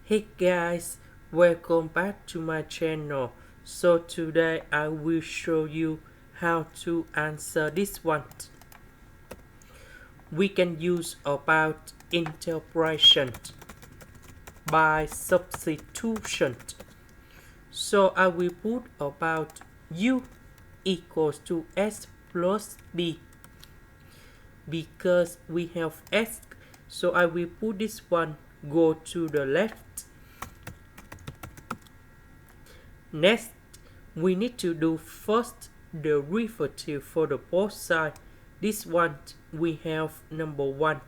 Hey guys, welcome back to my channel. So today I will show you how to answer this one. We can use about interpretation by substitution. So I will put about u equals to s plus b because we have s, so I will put this one go to the left. Next, we need to do first the derivative for the both sides. This one we have number 1.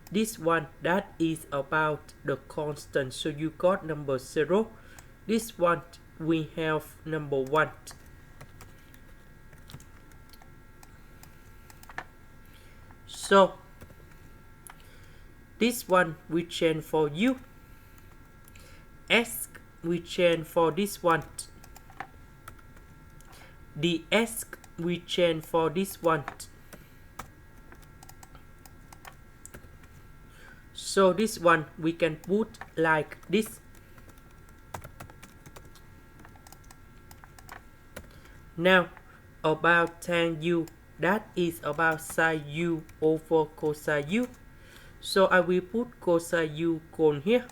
This one that is about the constant, so you got number 0. This one we have number 1. So this one we change for u. S we change for this one. The s we change for this one. So this one we can put like this. Now about tan u, that is about sine u over cosine u. So I will put cosine u on here.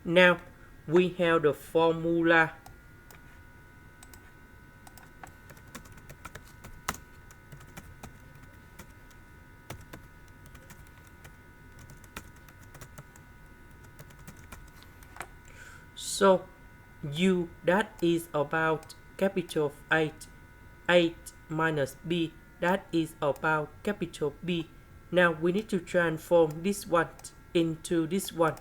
Now we have the formula. So u that is about capital 8. 8 minus b that is about capital B. Now we need to transform this one into this one.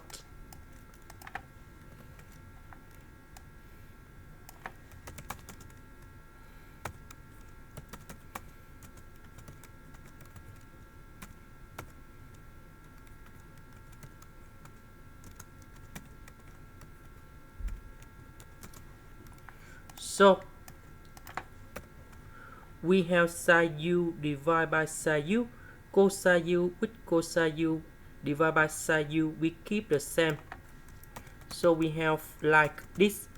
So we have sine u divided by sine u, cosine u with cosine u divided by sine u, we keep the same. So we have like this.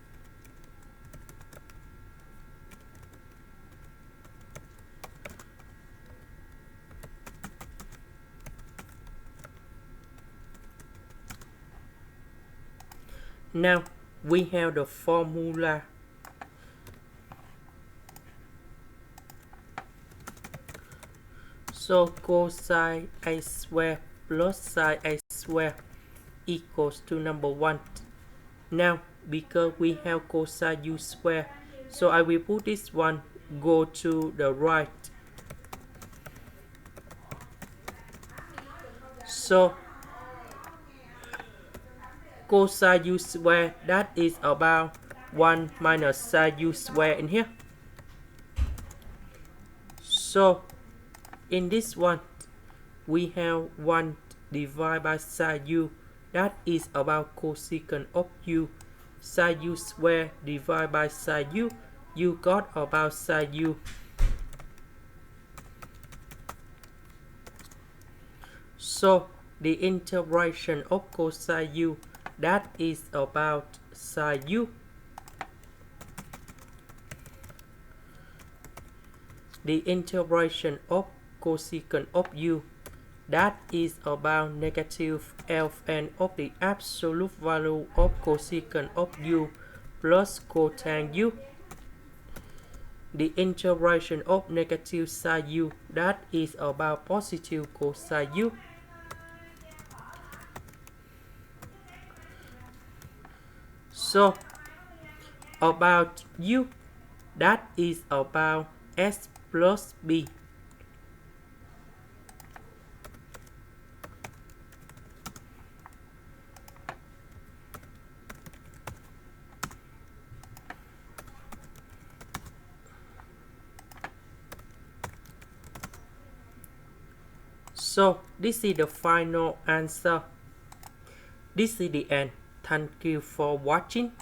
Now we have the formula. So cosine a square plus sine a square equals to number 1. Now because we have cosine u square, so I will put this one go to the right. So cosine u square that is about 1 minus sine u square in here. So in this one we have 1 divided by sine u, that is about cosecant of u. Sine u square divided by sine u, you got about sine u. So the integration of cosine u that is about sine u. The integration of cosecant of u that is about negative ln of the absolute value of cosecant of u plus cotan u. The integration of negative sine u that is about positive cosine u. So about u that is about s plus b. So this is the final answer. This is the end. Thank you for watching.